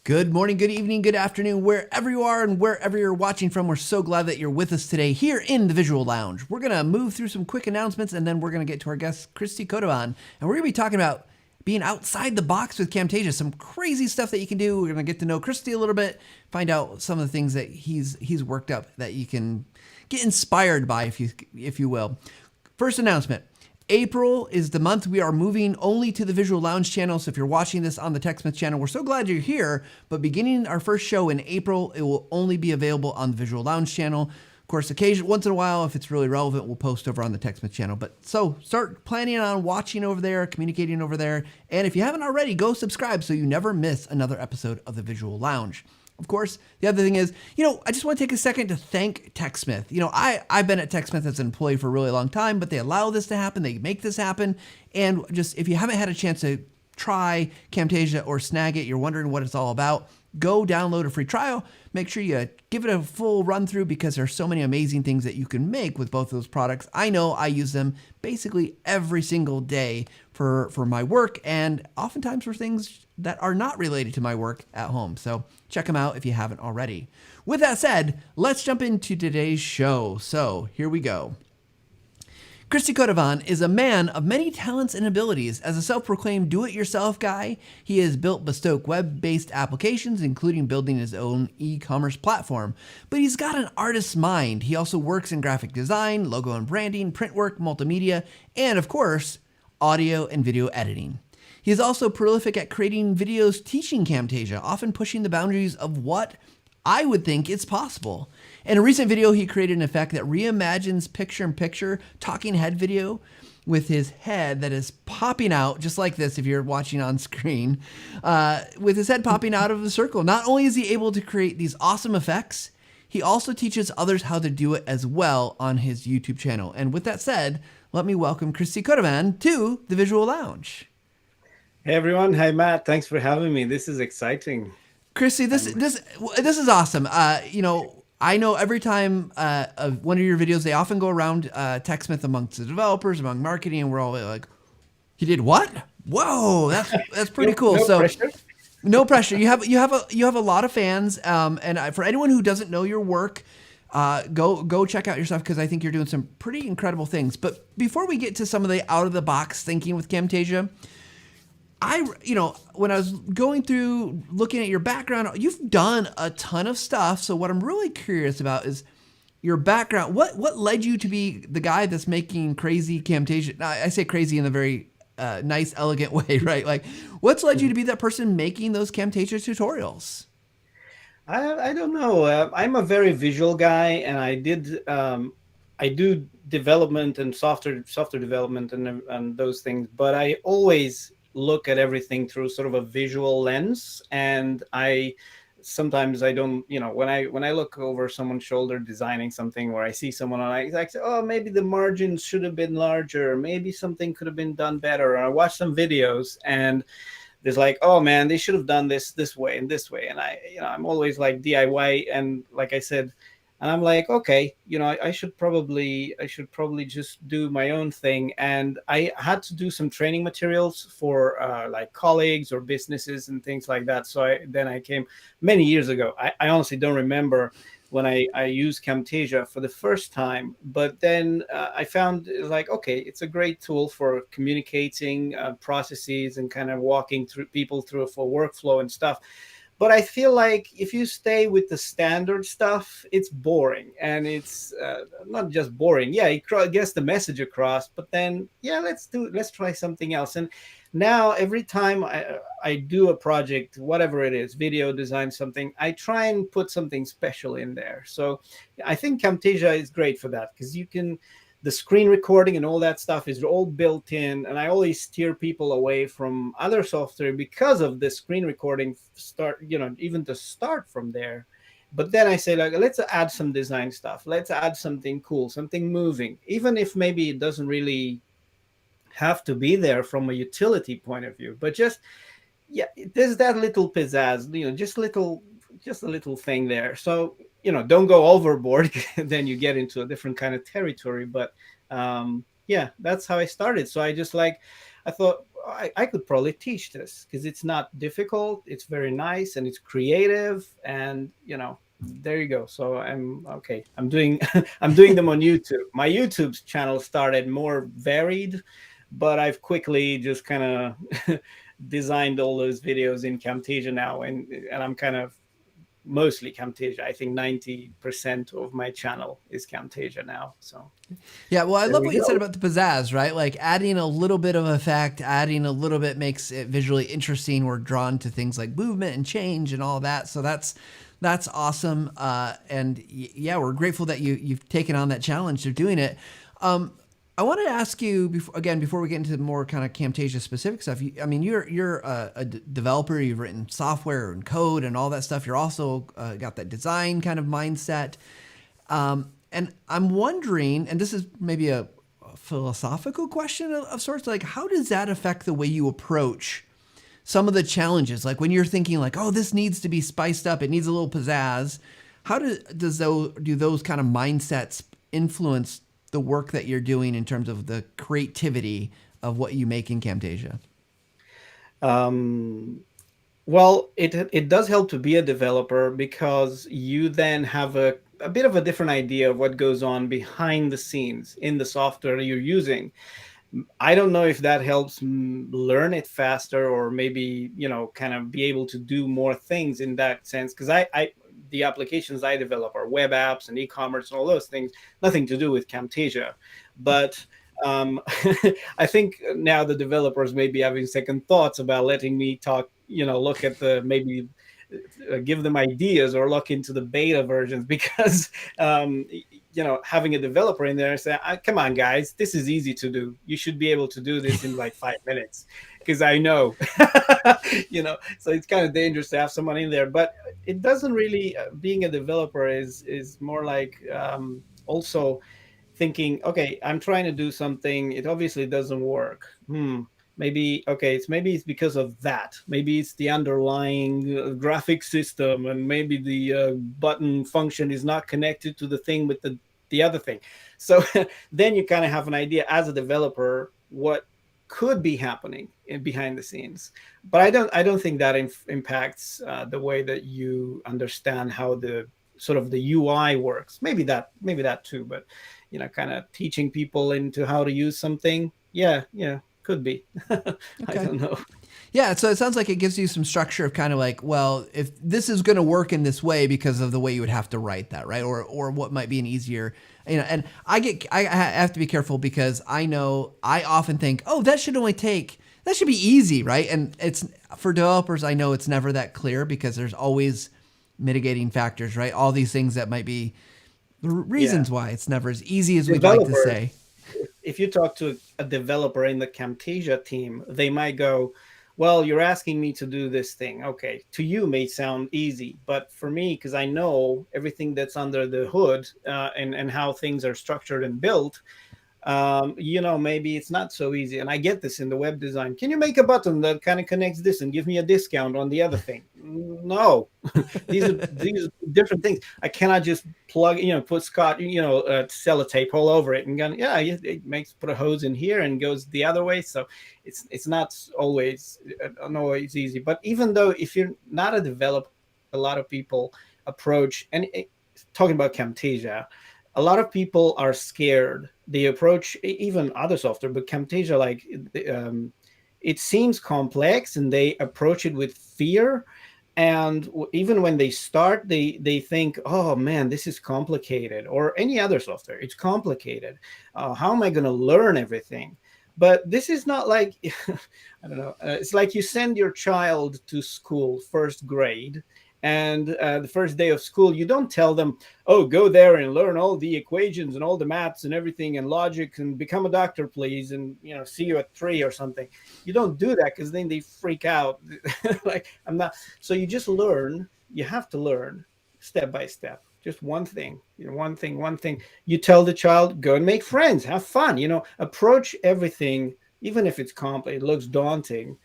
Good morning, good evening, good afternoon, wherever you are and wherever you're watching from. We're so glad that you're with us today here in the Visual Lounge. We're going to move through some quick announcements and then we're going to get to our guest, Christy Kodovan. And we're going to be talking about being outside the box with Camtasia, some crazy stuff that you can do. We're going to get to know Christy a little bit, find out some of the things that he's worked up that you can get inspired by, if you will. First announcement. April is the month we are moving only to the Visual Lounge channel. So if you're watching this on the TechSmith channel, we're so glad you're here. But beginning our first show in April, it will only be available on the Visual Lounge channel. Of course, once in a while, if it's really relevant, we'll post over on the TechSmith channel. But so start planning on watching over there, communicating over there. And if you haven't already, go subscribe so you never miss another episode of the Visual Lounge. Of course, the other thing is, I just want to take a second to thank TechSmith. I've been at TechSmith as an employee for a really long time, but they allow this to happen. They make this happen. And just if you haven't had a chance to try Camtasia or snag it, you're wondering what it's all about, go download a free trial. Make sure you give it a full run through because there's so many amazing things that you can make with both of those products. I know I use them basically every single day for my work and oftentimes for things that are not related to my work at home. So check them out if you haven't already. With that said, let's jump into today's show. So here we go. Christy Kodovan is a man of many talents and abilities. As a self-proclaimed do-it-yourself guy, he has built bespoke web-based applications, including building his own e-commerce platform. But he's got an artist's mind. He also works in graphic design, logo and branding, print work, multimedia, and of course, audio and video editing. He is also prolific at creating videos teaching Camtasia, often pushing the boundaries of what I would think is possible. In a recent video, he created an effect that reimagines picture-in-picture talking head video with his head that is popping out, just like this if you're watching on screen, with his head popping out of the circle. Not only is he able to create these awesome effects, he also teaches others how to do it as well on his YouTube channel. And with that said, let me welcome Christy Kodovan to the Visual Lounge. Hey everyone, hi Matt. Thanks for having me. This is exciting. Christy, this is awesome. I know every time one of your videos, they often go around TechSmith amongst the developers, among marketing, and we're all like, "He did what? Whoa, that's pretty cool." No pressure. No pressure. You have a lot of fans, and for anyone who doesn't know your work, go check out your stuff because I think you're doing some pretty incredible things. But before we get to some of the out of the box thinking with Camtasia, when I was going through looking at your background, you've done a ton of stuff. So what I'm really curious about is your background. What led you to be the guy that's making crazy Camtasia? Now, I say crazy in a very nice, elegant way, right? Like, what's led you to be that person making those Camtasia tutorials? I don't know. I'm a very visual guy, and I do development and software development and those things. But I always look at everything through sort of a visual lens, and sometimes I don't, when I look over someone's shoulder designing something, or I see someone and I say, oh, maybe the margins should have been larger, maybe something could have been done better. Or I watch some videos and there's like, oh man, they should have done this way and this way. And I'm always like DIY, and like I said, and I'm like, okay, I should probably just do my own thing. And I had to do some training materials for like colleagues or businesses and things like that. So I came many years ago. I honestly don't remember when I used Camtasia for the first time, but then I found like, okay, it's a great tool for communicating processes and kind of walking through people through a full workflow and stuff. But I feel like if you stay with the standard stuff, it's boring. And it's not just boring. Yeah, it gets the message across. But then, yeah, let's try something else. And now every time I do a project, whatever it is, video design, something, I try and put something special in there. So I think Camtasia is great for that because the screen recording and all that stuff is all built in, and I always steer people away from other software because of the screen recording even to start from there. But then I say, like, let's add some design stuff. Let's add something cool, something moving, even if maybe it doesn't really have to be there from a utility point of view, but just, yeah, there's that little pizzazz, just a little thing there. So, don't go overboard. Then you get into a different kind of territory. But yeah, that's how I started. So I thought, I could probably teach this because it's not difficult. It's very nice and it's creative, and there you go. So I'm okay. I'm doing I'm doing them on YouTube. My YouTube channel started more varied, but I've quickly just kind of designed all those videos in Camtasia now, and I'm kind of mostly Camtasia. I think 90% of my channel is Camtasia now. So Yeah, well, I there love we what you said go. about the pizzazz, right? Like adding a little bit of effect, adding a little bit makes it visually interesting. We're drawn to things like movement and change and all that. So that's awesome. Yeah, we're grateful that you've taken on that challenge of doing it. I wanted to ask you before we get into more kind of Camtasia specific stuff. I mean, you're a developer. You've written software and code and all that stuff. You're also got that design kind of mindset. And I'm wondering, and this is maybe a philosophical question of sorts, like how does that affect the way you approach some of the challenges? Like when you're thinking like, oh, this needs to be spiced up, it needs a little pizzazz. How do those kind of mindsets influence the work that you're doing in terms of the creativity of what you make in Camtasia? Um, Well, it does help to be a developer because you then have a bit of a different idea of what goes on behind the scenes in the software you're using. I don't know if that helps learn it faster or maybe, kind of be able to do more things in that sense. Because the applications I develop are web apps and e-commerce and all those things, nothing to do with Camtasia. But I think now the developers may be having second thoughts about letting me talk, look at the maybe give them ideas or look into the beta versions because having a developer in there and say, come on guys, this is easy to do, you should be able to do this in like 5 minutes, because I know so it's kind of dangerous to have someone in there. But it doesn't really being a developer is more like also thinking, okay, I'm trying to do something, it obviously doesn't work. Maybe okay, maybe it's because of that. Maybe it's the underlying graphic system, and maybe the button function is not connected to the thing with the other thing. So then you kind of have an idea as a developer what could be happening behind the scenes. But I don't think that impacts the way that you understand how the sort of the UI works. Maybe that too, but kind of teaching people into how to use something. Yeah, yeah, could be. I Okay. don't know. Yeah, so it sounds like it gives you some structure of kind of like, well, if this is going to work in this way because of the way you would have to write that, right? Or what might be an easier, and I have to be careful because I know I often think, oh, that should be easy, right? And it's for developers, I know it's never that clear because there's always mitigating factors, right? All these things that might be the Yeah, reasons why it's never as easy as we'd like to developers. say. If you talk to a developer in the Camtasia team, they might go, well, you're asking me to do this thing. Okay, to you may sound easy, but for me, because I know everything that's under the hood and how things are structured and built, maybe it's not so easy. And I get this in the web design. Can you make a button that kind of connects this and give me a discount on the other thing? No, these are different things. I cannot just plug, put Scott, sellotape all over it and go, yeah, it makes put a hose in here and goes the other way. So it's not always easy. But even though if you're not a developer, a lot of people approach and talking about Camtasia, a lot of people are scared. They approach even other software, but Camtasia, like it seems complex, and they approach it with fear. And even when they start, they think, "Oh man, this is complicated." Or any other software, it's complicated. How am I going to learn everything? But this is not like I don't know. It's like you send your child to school, first grade, and the first day of school, you don't tell them, "Oh, go there and learn all the equations and all the maths and everything and logic and become a doctor, please, and see you at 3 or something." You don't do that because then they freak out. Like I'm not. So you just learn. You have to learn step by step. Just one thing, one thing. You tell the child, go and make friends, have fun. Approach everything, even if it's complex, it looks daunting.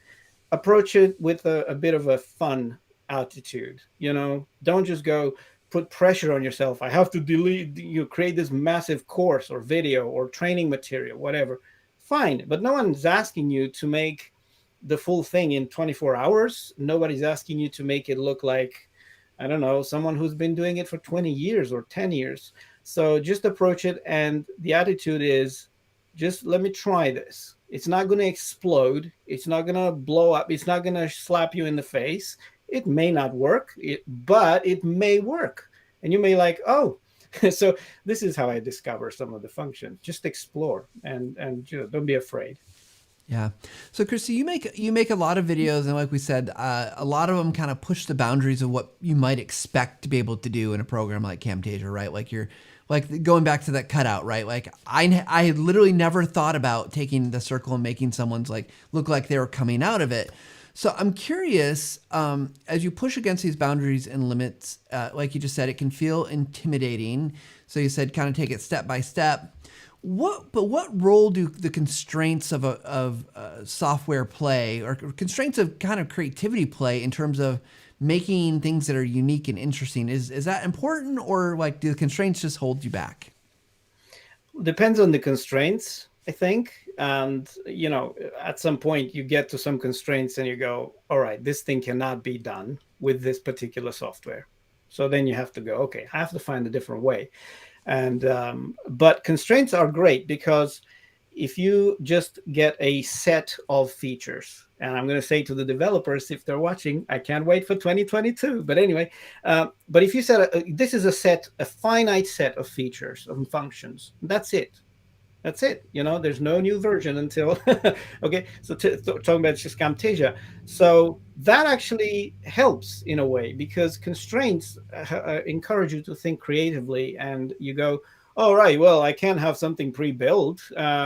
Approach it with a bit of a fun attitude. Don't just go put pressure on yourself. I have to create this massive course or video or training material, whatever. Fine, but no one's asking you to make the full thing in 24 hours. Nobody's asking you to make it look like, I don't know, someone who's been doing it for 20 years or 10 years. So just approach it. And the attitude is, just let me try this. It's not going to explode. It's not going to blow up. It's not going to slap you in the face. It may not work, but it may work. And you may like, oh, so this is how I discover some of the functions. Just explore and don't be afraid. Yeah. So Christy, you make a lot of videos, and like we said, a lot of them kind of push the boundaries of what you might expect to be able to do in a program like Camtasia, right? Like you're like going back to that cutout, right? Like I had literally never thought about taking the circle and making someone's like look like they were coming out of it. So I'm curious, as you push against these boundaries and limits, like you just said, it can feel intimidating. So you said kind of take it step by step. What role do the constraints of software play, or constraints of kind of creativity play in terms of making things that are unique and interesting? Is that important, or like do the constraints just hold you back? Depends on the constraints, I think. And at some point you get to some constraints and you go, all right, this thing cannot be done with this particular software. So then you have to go, okay, I have to find a different way. And but constraints are great, because if you just get a set of features, and I'm going to say to the developers, if they're watching, I can't wait for 2022. But anyway, but if you said this is a finite set of features and functions, that's it. That's it. There's no new version until okay. So talking about just Camtasia, so that actually helps in a way, because constraints encourage you to think creatively, and you go, all right, well, I can't have something pre-built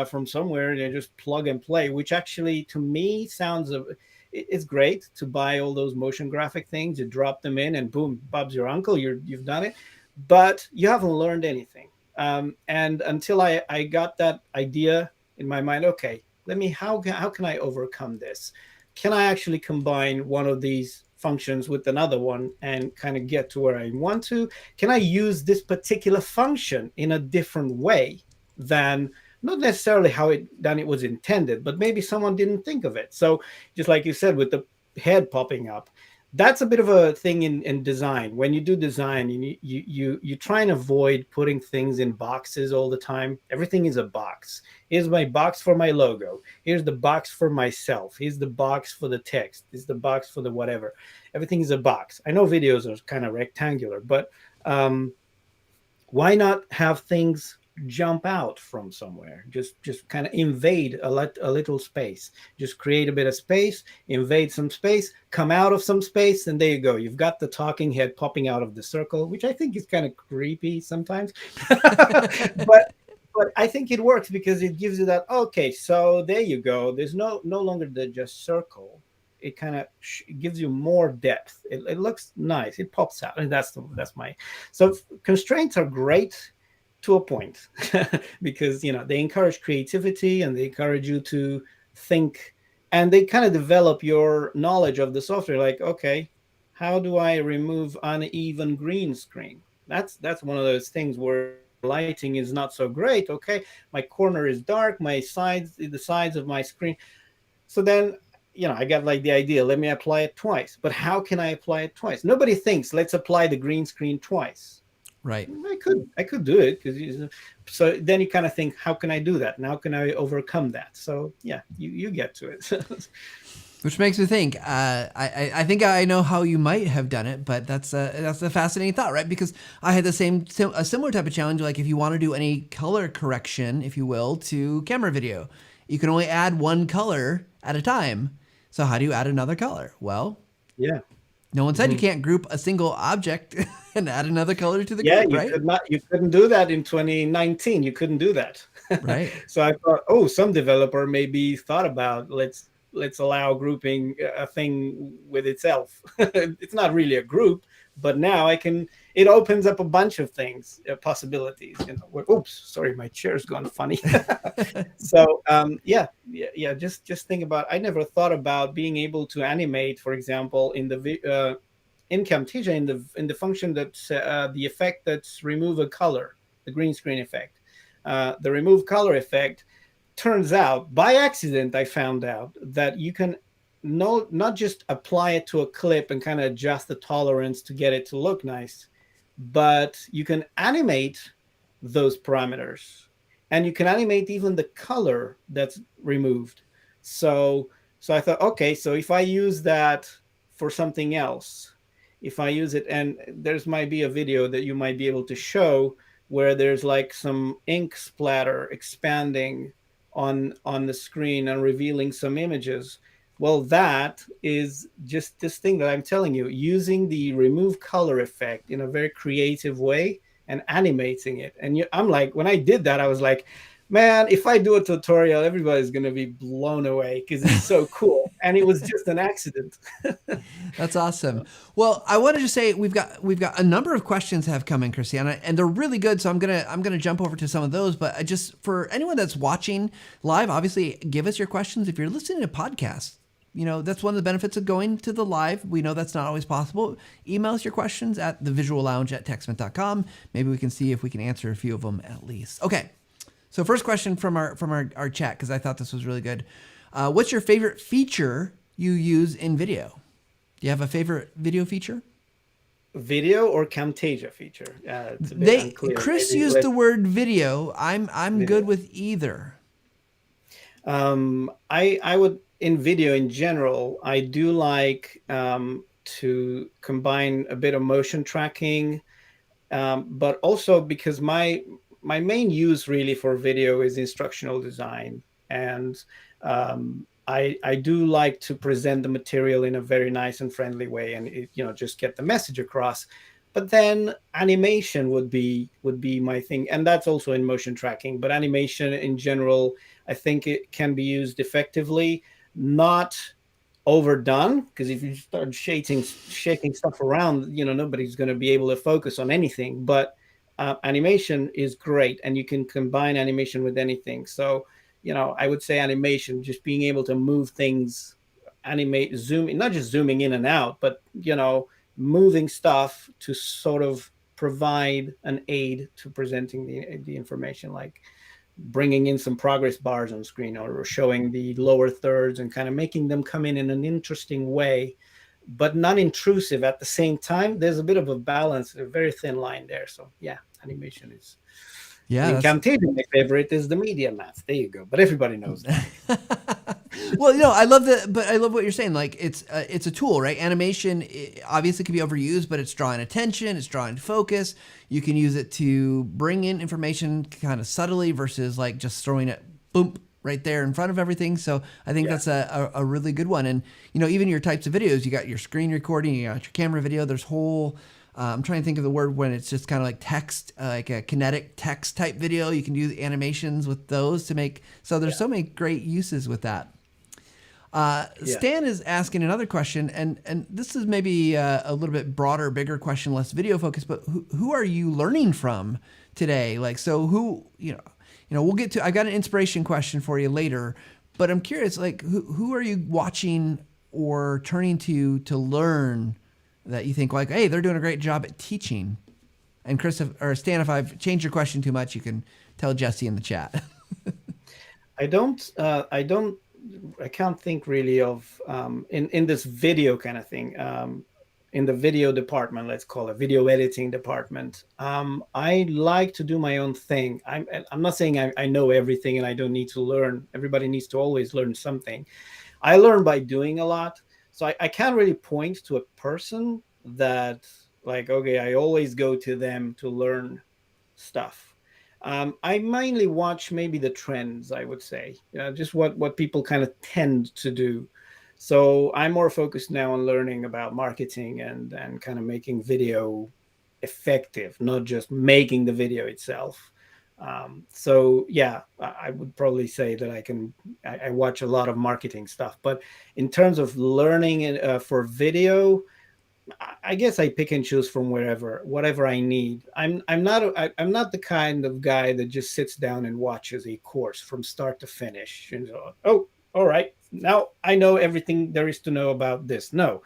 from somewhere and just plug and play, which actually to me sounds it's great to buy all those motion graphic things. You drop them in and boom, Bob's your uncle. You've done it, but you haven't learned anything. And until I got that idea in my mind, okay, how can I overcome this? Can I actually combine one of these functions with another one and kind of get to where I want to? Can I use this particular function in a different way than, not necessarily how it was intended, but maybe someone didn't think of it. So just like you said, with the head popping up, that's a bit of a thing in design. When you do design, you try and avoid putting things in boxes all the time. Everything is a box. Here's my box for my logo. Here's the box for myself. Here's the box for the text. Here's the box for the whatever. Everything is a box. I know videos are kind of rectangular, but why not have things jump out from somewhere? Just kind of invade a little space. Just create a bit of space, invade some space, come out of some space, and there you go. You've got the talking head popping out of the circle, which I think is kind of creepy sometimes. but I think it works, because it gives you that, okay, so there you go. There's no longer the just circle. It kind of gives you more depth. It looks nice. It pops out, and that's my. So constraints are great to a point, because they encourage creativity and they encourage you to think, and they kind of develop your knowledge of the software. Like, okay, how do I remove uneven green screen? That's one of those things where lighting is not so great. Okay, my corner is dark, the sides of my screen. So then I got like the idea, let me apply it twice. But how can I apply it twice? Nobody thinks, let's apply the green screen twice. Right. I could do it, because so then you kind of think, how can I do that? And how can I overcome that? So yeah, you get to it. Which makes me think. I think I know how you might have done it, but that's a fascinating thought, right? Because I had a similar type of challenge. Like if you want to do any color correction, if you will, to camera video, you can only add one color at a time. So how do you add another color? Well, yeah. No one said you can't group a single object and add another color to the group, right? You couldn't do that in 2019. You couldn't do that. Right. So I thought, some developer maybe thought about, let's allow grouping a thing with itself. It's not really a group, but now it opens up a bunch of things, possibilities. Oops, sorry, my chair's gone funny. So just think about. I never thought about being able to animate, for example, in Camtasia, in the function that's the effect that's remove a color, the green screen effect. The remove color effect, turns out by accident I found out that you can no, not just apply it to a clip and kind of adjust the tolerance to get it to look nice, but you can animate those parameters, and you can animate even the color that's removed. So so I thought, okay, so if I use that for something else, if I use it, and there's might be a video that you might be able to show where there's like some ink splatter expanding on the screen and revealing some images. Well, that is just this thing that I'm telling you, using the remove color effect in a very creative way and animating it. And I'm like, when I did that, I was like, man, if I do a tutorial, everybody's going to be blown away because it's so cool. And it was just an accident. That's awesome. Well, I wanted to say we've got a number of questions have come in, Christiana, and they're really good. So I'm gonna jump over to some of those. But I just for anyone that's watching live, obviously give us your questions. If you're listening to podcasts, that's one of the benefits of going to the live. We know that's not always possible. Email us your questions at thevisuallounge@techsmith.com. Maybe we can see if we can answer a few of them at least. Okay. So first question from our chat, because I thought this was really good. What's your favorite feature you use in video? Do you have a favorite video feature? Video or Camtasia feature? It's a bit unclear. Chris Maybe used the word video. I'm video. good with either. I would, in video in general, I do like to combine a bit of motion tracking, but also because my main use really for video is instructional design, and I do like to present the material in a very nice and friendly way, and just get the message across. But then animation would be my thing, and that's also in motion tracking. But animation in general, I think it can be used effectively, not overdone, because if you start shaking stuff around, nobody's going to be able to focus on anything. But animation is great, and you can combine animation with anything. So I would say animation, just being able to move things, animate, zoom, not just zooming in and out, but moving stuff to sort of provide an aid to presenting the information, like bringing in some progress bars on screen, or showing the lower thirds and kind of making them come in an interesting way, but not intrusive at the same time. There's a bit of a balance, a very thin line there. So yeah, animation is. And Yeah, in that's Camtasia, my favorite is the media math. There you go. But everybody knows that. well, I love but I love what you're saying. Like it's a tool, right? Animation obviously can be overused, but it's drawing attention, it's drawing focus. You can use it to bring in information kind of subtly versus like just throwing it boom right there in front of everything. So I think that's a really good one. And even your types of videos, you got your screen recording, you got your camera video. There's whole I'm trying to think of the word when it's just kind of like text, like a kinetic text type video. You can do the animations with those to make. So there's so many great uses with that. Stan is asking another question, and this is maybe a little bit broader, bigger question, less video focused. But who are you learning from today? Like, so who we'll get to. I got an inspiration question for you later, but I'm curious, like, who are you watching or turning to learn that you think like, hey, they're doing a great job at teaching? And Chris or Stan, if I've changed your question too much, you can tell Jesse in the chat. I can't think really of in this video kind of thing. In the video department, let's call it video editing department. I like to do my own thing. I'm not saying I know everything and I don't need to learn. Everybody needs to always learn something. I learn by doing a lot. So I can't really point to a person that like, okay, I always go to them to learn stuff. I mainly watch maybe the trends, I would say, just what people kind of tend to do. So I'm more focused now on learning about marketing and kind of making video effective, not just making the video itself. So yeah, I would probably say that I watch a lot of marketing stuff. But in terms of learning for video, I guess I pick and choose from whatever I need. I'm not the kind of guy that just sits down and watches a course from start to finish and so, oh, all right, now I know everything there is to know about this. No.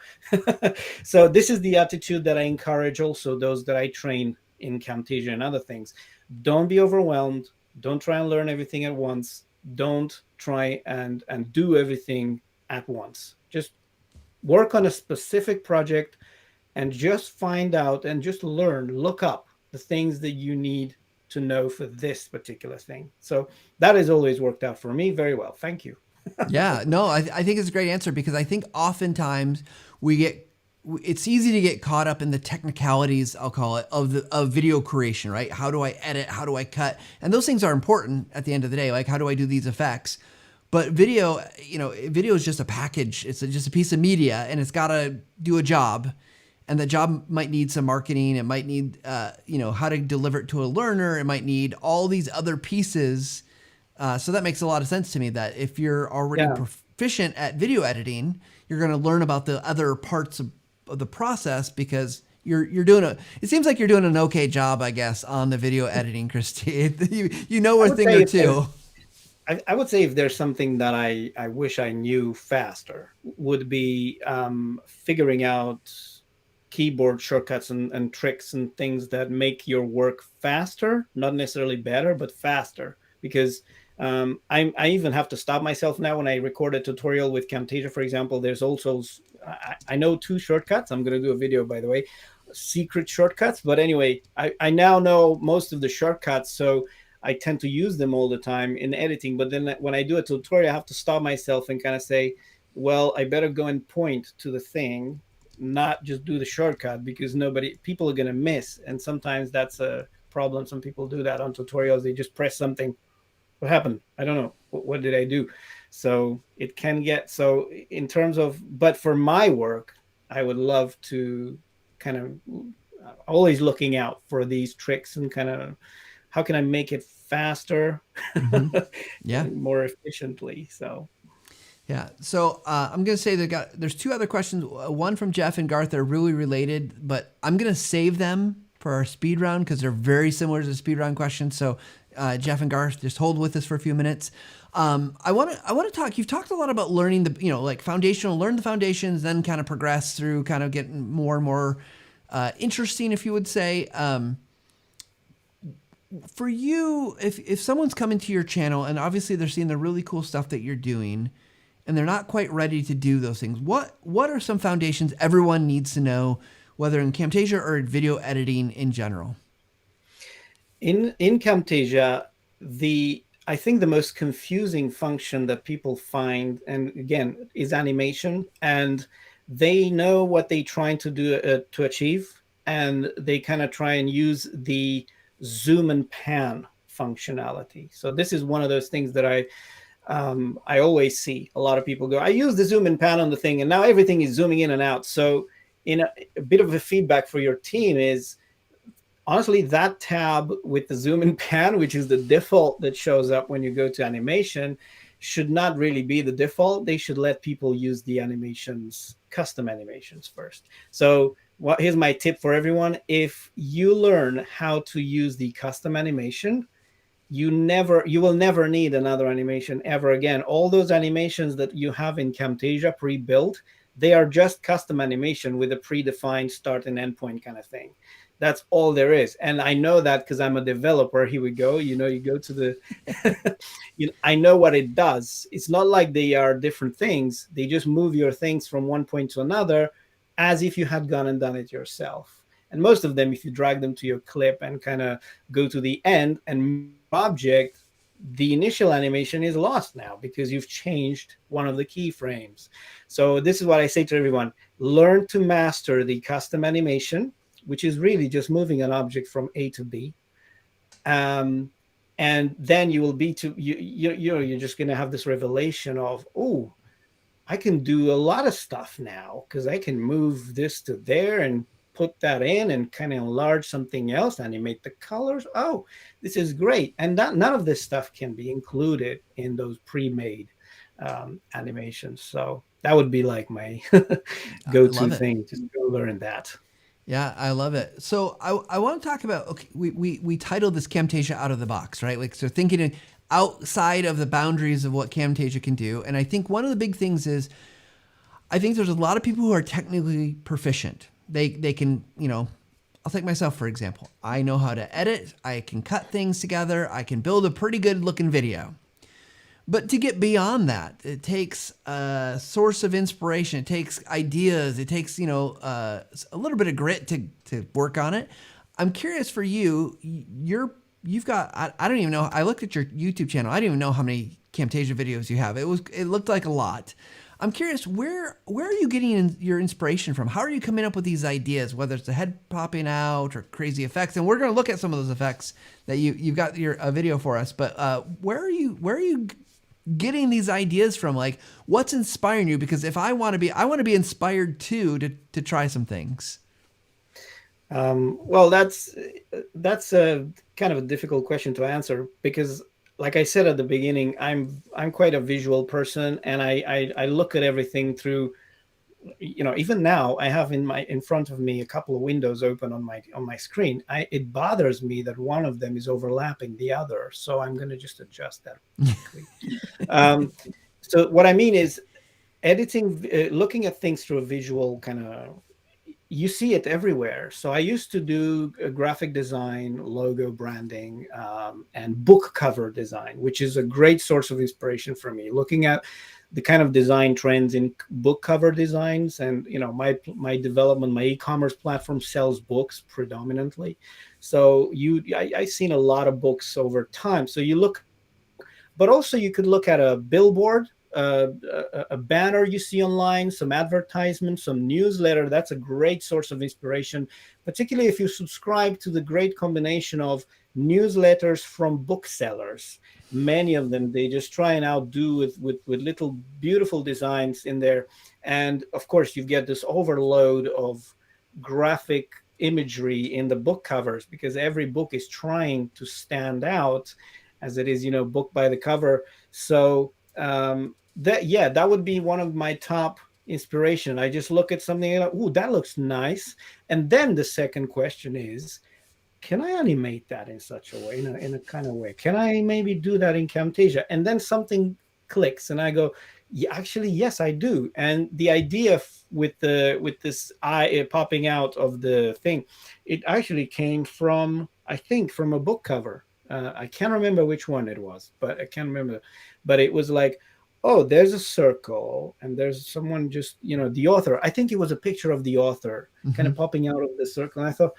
So this is the attitude that I encourage also those that I train in Camtasia and other things. Don't be overwhelmed. Don't try and learn everything at once. Don't try and do everything at once. Just work on a specific project and just find out and just learn, look up the things that you need to know for this particular thing. So that has always worked out for me very well. Thank you. Yeah, no, I think it's a great answer because I think oftentimes it's easy to get caught up in the technicalities, I'll call it, of video creation, right? How do I edit? How do I cut? And those things are important at the end of the day. Like, how do I do these effects? But video, video is just a package. It's just a piece of media, and it's got to do a job. And the job might need some marketing. It might need, how to deliver it to a learner. It might need all these other pieces. So that makes a lot of sense to me that if you're already proficient at video editing, you're going to learn about the other parts of the process because you're doing it seems like you're doing an okay job, I guess, on the video editing, Christy. you know a thing or two. I would say if there's something that I wish I knew faster would be figuring out keyboard shortcuts and tricks and things that make your work faster, not necessarily better, but faster. Because I even have to stop myself now when I record a tutorial with Camtasia, for example. There's also, I know 2 shortcuts. I'm going to do a video, by the way, secret shortcuts. But anyway, I now know most of the shortcuts, so I tend to use them all the time in editing. But then when I do a tutorial, I have to stop myself and kind of say, well, I better go and point to the thing, not just do the shortcut, because people are going to miss. And sometimes that's a problem. Some people do that on tutorials. They just press something. What happened? I don't know. What did I do? So it can get, so in terms of, but for my work, I would love to kind of always looking out for these tricks and kind of, how can I make it faster, Yeah, more efficiently? So. Yeah. So I'm going to say there's 2 other questions. One from Jeff and Garth that are really related, but I'm going to save them for our speed round because they're very similar to the speed round questions. So Jeff and Garth, just hold with us for a few minutes. I want to talk. You've talked a lot about learning learn the foundations, then kind of progress through kind of getting more and more interesting, if you would say. For you, if someone's coming to your channel and obviously they're seeing the really cool stuff that you're doing, and they're not quite ready to do those things, what are some foundations everyone needs to know, whether in Camtasia or in video editing in general? In Camtasia, I think the most confusing function that people find, and again, is animation, and they know what they're trying to do to achieve, and they kind of try and use the zoom and pan functionality. So this is one of those things that I always see a lot of people go, I use the zoom and pan on the thing, and now everything is zooming in and out. So a bit of a feedback for your team is, honestly, that tab with the zoom and pan, which is the default that shows up when you go to animation, should not really be the default. They should let people use the animations, custom animations first. So here's my tip for everyone. If you learn how to use the custom animation, you will never need another animation ever again. All those animations that you have in Camtasia pre-built, they are just custom animation with a predefined start and end point kind of thing. That's all there is. And I know that because I'm a developer. Here we go. You go to the, I know what it does. It's not like they are different things. They just move your things from one point to another as if you had gone and done it yourself. And most of them, if you drag them to your clip and kind of go to the end and object, the initial animation is lost now because you've changed one of the keyframes. So this is what I say to everyone. Learn to master the custom animation, which is really just moving an object from A to B. And then you will be you're just going to have this revelation of, oh, I can do a lot of stuff now because I can move this to there and put that in and kind of enlarge something else, animate the colors. Oh, this is great. And none of this stuff can be included in those pre-made animations. So that would be like my go-to thing, just go learn that. Yeah, I love it. So I want to talk about, okay, we titled this Camtasia Out of the Box, right? Like, so thinking outside of the boundaries of what Camtasia can do. And I think one of the big things is, I think there's a lot of people who are technically proficient. They can, I'll take myself, for example. I know how to edit. I can cut things together. I can build a pretty good looking video. But to get beyond that, it takes a source of inspiration. It takes ideas. It takes, a little bit of grit to work on it. I'm curious for you. You've got. I don't even know. I looked at your YouTube channel. I didn't even know how many Camtasia videos you have. It looked like a lot. I'm curious, where are you getting your inspiration from? How are you coming up with these ideas, whether it's the head popping out or crazy effects? And we're going to look at some of those effects that you've got a video for us. But where are you getting these ideas from? Like, what's inspiring you? Because if I want to be inspired too to try some things. Well, that's a kind of a difficult question to answer because, like I said at the beginning, I'm quite a visual person, and I look at everything through. Even now I have in front of me a couple of windows open on my screen. It bothers me that one of them is overlapping the other, so I'm going to just adjust that quickly. So what I mean is editing, looking at things through a visual kind of, you see it everywhere. So I used to do graphic design, logo branding, and book cover design, which is a great source of inspiration for me. Looking at the kind of design trends in book cover designs, and my development, my e-commerce platform sells books predominantly. So I've seen a lot of books over time. So you look, but also you could look at a billboard, a banner you see online, some advertisement, some newsletter. That's a great source of inspiration, particularly if you subscribe to the great combination of newsletters from booksellers. Many of them, they just try and outdo with little beautiful designs in there. And of course, you get this overload of graphic imagery in the book covers because every book is trying to stand out as it is, book by the cover. So that would be one of my top inspiration. I just look at something and ooh, that looks nice. And then the second question is, can I animate that in such a way, in a kind of way? Can I maybe do that in Camtasia? And then something clicks and I go, yeah, actually, yes, I do. And the idea with this eye popping out of the thing, it actually came from, I think, from a book cover. I can't remember which one it was, but I can't remember. But it was like, oh, there's a circle and there's someone just, the author. I think it was a picture of the author kind of popping out of the circle. And I thought,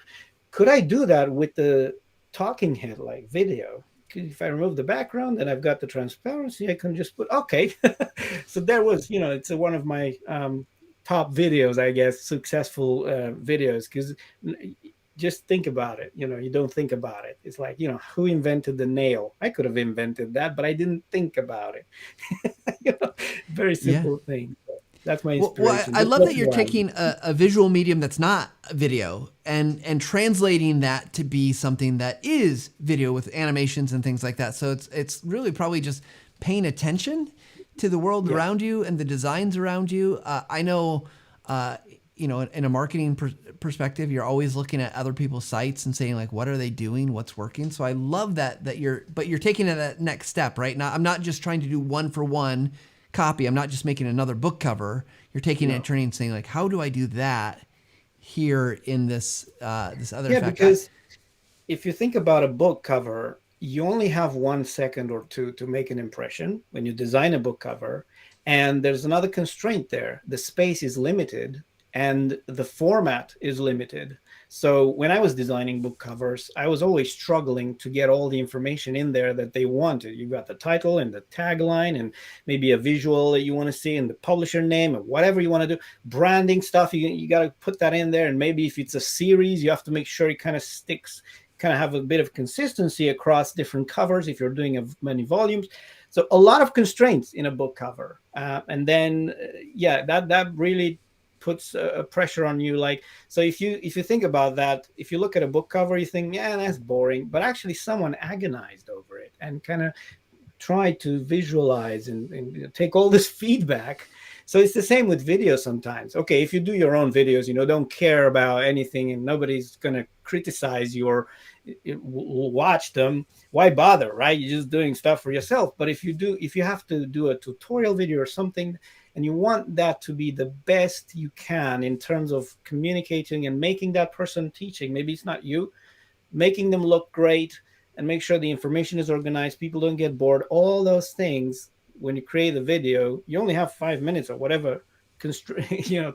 could I do that with the talking head like video? If I remove the background, then I've got the transparency. I can just put, okay. So there was, it's one of my top videos, I guess, successful videos, because just think about it. You don't think about it. It's like, who invented the nail? I could have invented that, but I didn't think about it. Very simple thing. That's my inspiration. Well, I love that you're taking a visual medium that's not video and translating that to be something that is video with animations and things like that. So it's really probably just paying attention to the world around you and the designs around you. I know, in a marketing perspective, you're always looking at other people's sites and saying like, what are they doing? What's working? So I love that you're taking it that next step, right? Now, I'm not just trying to do one for one copy. I'm not just making another book cover. You're taking it and turning and saying like, how do I do that here in this other effect? Because if you think about a book cover, you only have 1 second or two to make an impression when you design a book cover. And there's another constraint there. The space is limited and the format is limited. So when I was designing book covers, I was always struggling to get all the information in there that they wanted. You've got the title and the tagline and maybe a visual that you want to see and the publisher name and whatever you want to do. Branding stuff, you got to put that in there. And maybe if it's a series, you have to make sure it kind of sticks, kind of have a bit of consistency across different covers if you're doing many volumes. So a lot of constraints in a book cover. And then, that really puts a pressure on you. Like, so if you think about that, if you look at a book cover, you think, yeah, that's boring. But actually someone agonized over it and kind of tried to visualize and take all this feedback. So it's the same with video sometimes. Okay, if you do your own videos, don't care about anything and nobody's going to criticize you or watch them, why bother, right? You're just doing stuff for yourself. But if you have to do a tutorial video or something, and you want that to be the best you can in terms of communicating and making that person teaching, maybe it's not you, making them look great and make sure the information is organized, people don't get bored, all those things, when you create a video, you only have 5 minutes or whatever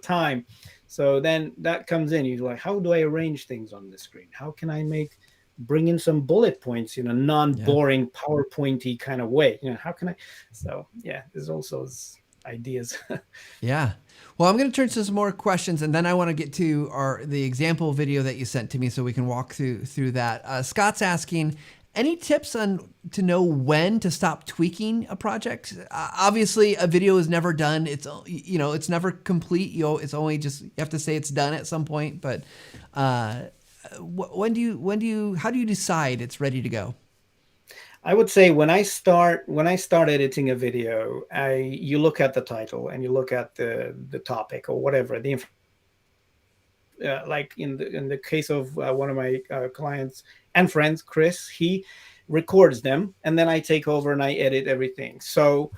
time. So then that comes in. You're like, how do I arrange things on the screen? How can I bring in some bullet points in a Yeah. non-boring PowerPointy kind of way? How can I? So yeah, there's also ideas. Yeah. Well, I'm going to turn to some more questions, and then I want to get to the example video that you sent to me, so we can walk through that. Scott's asking, any tips on to know when to stop tweaking a project? Obviously, a video is never done. It's never complete. It's only just you have to say it's done at some point. But how do you decide it's ready to go? I would say when I start editing a video, you look at the title and you look at the topic or whatever like in the case of one of my clients and friends, Chris, he records them and then I take over and I edit everything. So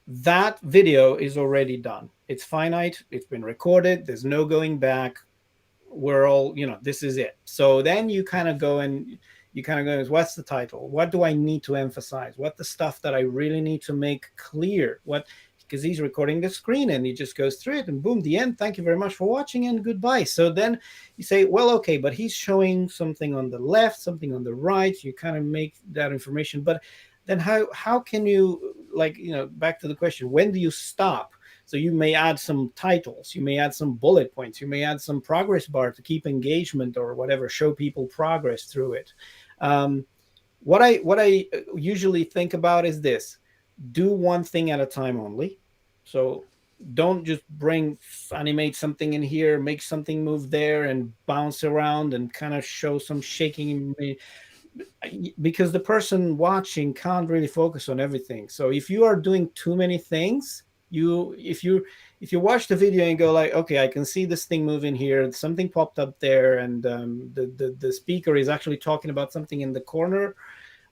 that video is already done. It's finite. It's been recorded. There's no going back. We're all, this is it. So then you kind of go what's the title? What do I need to emphasize? What the stuff that I really need to make clear? Because he's recording the screen and he just goes through it and boom, the end. Thank you very much for watching and goodbye. So then you say, well, okay, but he's showing something on the left, something on the right. You kind of make that information. But then how can you, back to the question, when do you stop? So you may add some titles, you may add some bullet points, you may add some progress bar to keep engagement or whatever, show people progress through it. What I usually think about is this: do one thing at a time only. So don't just animate something in here, make something move there and bounce around and kind of show some shaking, because the person watching can't really focus on everything. So if you are doing too many things, if you watch the video and go like, okay, I can see this thing moving here, something popped up there, and the speaker is actually talking about something in the corner,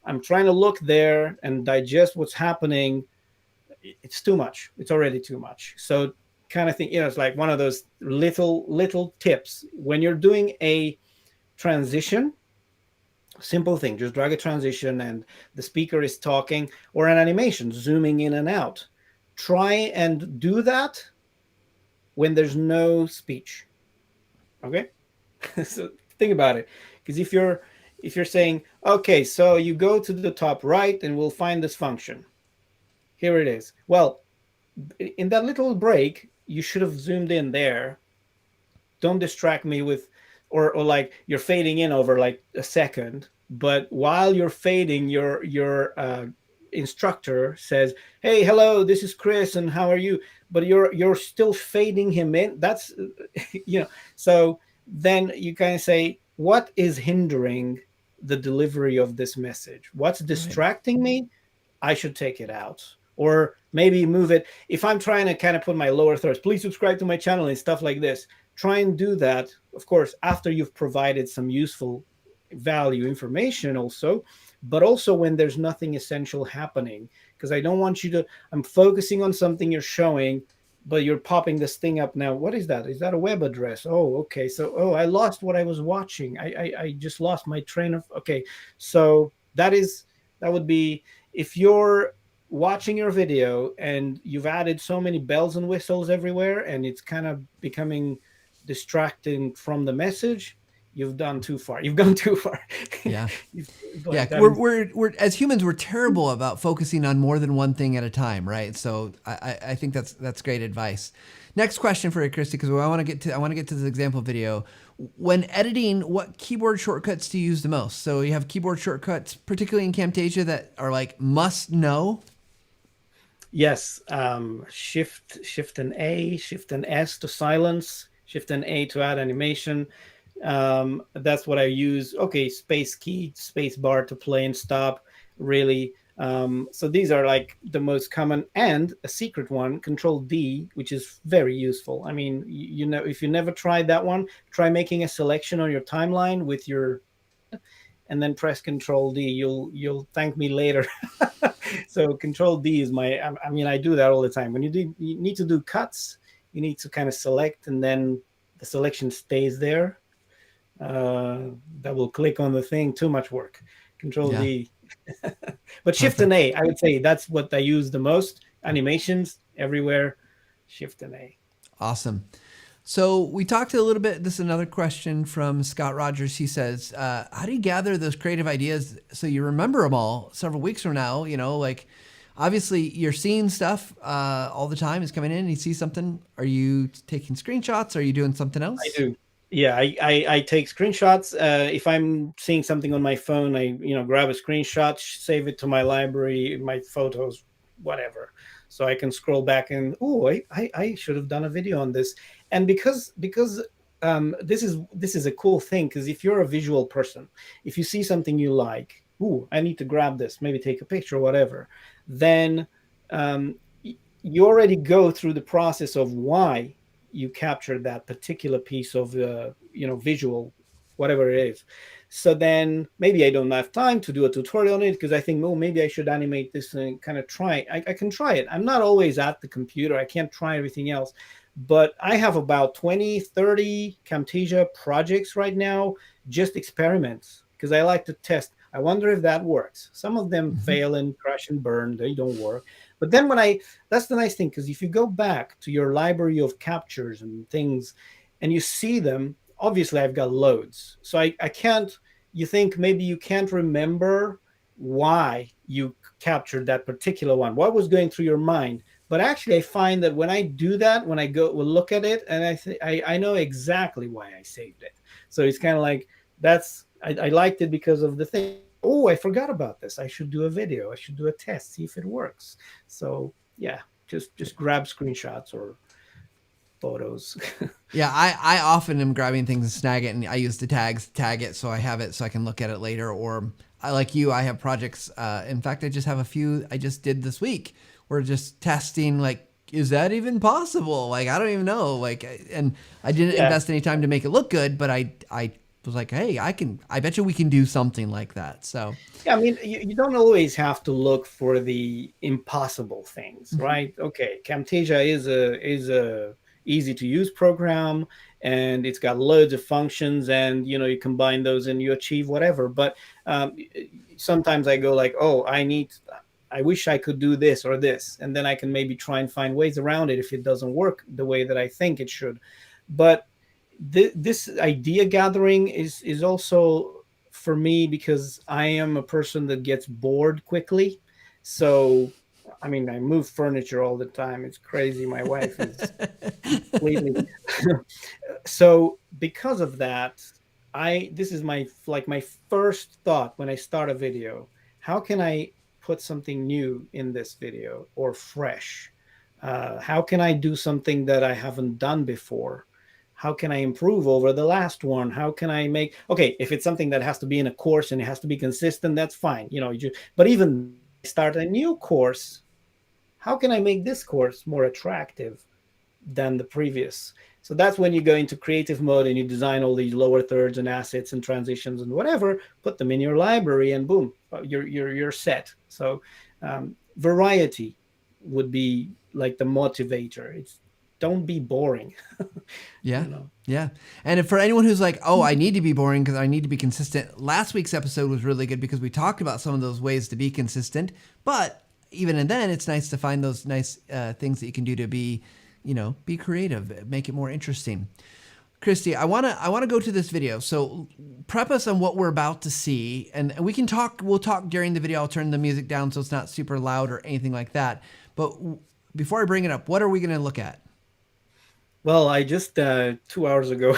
I'm trying to look there and digest what's happening. It's too much. It's already too much. So kind of thing, it's like one of those little tips when you're doing a transition. Simple thing, just drag a transition and the speaker is talking, or an animation zooming in and out. Try and do that when there's no speech. Okay. So think about it, because if you're saying, okay, so you go to the top right and we'll find this function, here it is. Well, in that little break you should have zoomed in there. Don't distract me with or like you're fading in over like a second, but while you're fading, your instructor says, hey, hello, this is Chris and how are you, but you're still fading him in. That's so then you kind of say, what is hindering the delivery of this message? What's distracting me? I should take it out, or maybe move it. If I'm trying to kind of put my lower thirds, please subscribe to my channel and stuff like this, try and do that, of course, after you've provided some useful value information also, but also when there's nothing essential happening, because I don't want you to, I'm focusing on something you're showing, but you're popping this thing up now. What is that? Is that a web address? Oh, okay. So, I lost what I was watching. I just lost my train of, okay. So that would be, if you're watching your video and you've added so many bells and whistles everywhere and it's kind of becoming distracting from the message, you've gone too far. Yeah. Yeah. We're as humans, we're terrible about focusing on more than one thing at a time, right? So I think that's great advice. Next question for you, Christy, because I want to get to this example video. When editing, what keyboard shortcuts do you use the most? So you have keyboard shortcuts, particularly in Camtasia, that are like must know. Yes. Shift and A, Shift and S to silence, Shift and A to add animation. That's what I use. Okay, space key, space bar to play and stop, really. So these are like the most common, and a secret one, Control D, which is very useful. I mean, if you never tried that one, try making a selection on your timeline with your, and then press Control D. You'll thank me later. So Control D is I do that all the time. When you need to do cuts, you need to kind of select, and then the selection stays there. Double click on the thing, too much work. Control D. But Shift and A, I would say that's what I use the most. animations everywhere, Shift and A. Awesome. So we talked a little bit. This is another question from Scott Rogers. He says, "How do you gather those creative ideas so you remember them all several weeks from now? You know, like obviously you're seeing stuff all the time. Is coming in and you see something. Are you taking screenshots? Are you doing something I else?" do. Yeah, I take screenshots. If I'm seeing something on my phone, I grab a screenshot, save it to my library, my photos, whatever, so I can scroll back and I should have done a video on this. And because this is a cool thing, because if you're a visual person, if you see something you like, I need to grab this, maybe take a picture, whatever, then you already go through the process of why you captured that particular piece of visual, whatever it is. So then maybe I don't have time to do a tutorial on it, because I think, oh, maybe I should animate this and kind of try it. I can try it. I'm not always at the computer, I can't try everything else, but I have about 20-30 Camtasia projects right now, just experiments, because I like to test. I wonder if that works. Some of them fail and crash and burn, they don't work. But then that's the nice thing, because if you go back to your library of captures and things and you see them, obviously I've got loads. So I can't, you think maybe you can't remember why you captured that particular one, what was going through your mind. But actually I find that when I do that, when I will look at it, and I know exactly why I saved it. So it's kind of like, I liked it because of the thing. Oh, I forgot about this. I should do a video. I should do a test, see if it works. So yeah, just grab screenshots or photos. Yeah, I often am grabbing things and snag it, and I use the tags, tag it so I have it so I can look at it later. Or I, like you, I have projects. In fact, I just have a few I just did this week. We're just testing, like, is that even possible? Like, I don't even know. Like, and I didn't invest any time to make it look good, but I was like, hey, I bet you we can do something like that. So Yeah, I mean, you don't always have to look for the impossible things, right? Okay, Camtasia is a easy to use program, and it's got loads of functions, and you combine those and you achieve whatever. But sometimes I go like, oh, I wish I could do this or this, and then I can maybe try and find ways around it if it doesn't work the way that I think it should. But this idea gathering is also for me, because I am a person that gets bored quickly. So I mean, I move furniture all the time, it's crazy. My wife is completely so because of that, this is my first thought when I start a video. How can I put something new in this video, or fresh? How can I do something that I haven't done before? How can I improve over the last one? How can I make, okay, if it's something that has to be in a course and it has to be consistent, that's fine. But even start a new course, how can I make this course more attractive than the previous? So that's when you go into creative mode and you design all these lower thirds and assets and transitions and whatever, put them in your library, and boom, you're set. So variety would be like the motivator. It's, don't be boring. yeah. Yeah. And for anyone who's like, oh, I need to be boring because I need to be consistent, last week's episode was really good because we talked about some of those ways to be consistent. But even then, it's nice to find those nice things that you can do to be creative, make it more interesting. Christy, I wanna go to this video. So prep us on what we're about to see, and we'll talk during the video. I'll turn the music down so it's not super loud or anything like that. But before I bring it up, what are we gonna look at? Well, I just 2 hours ago,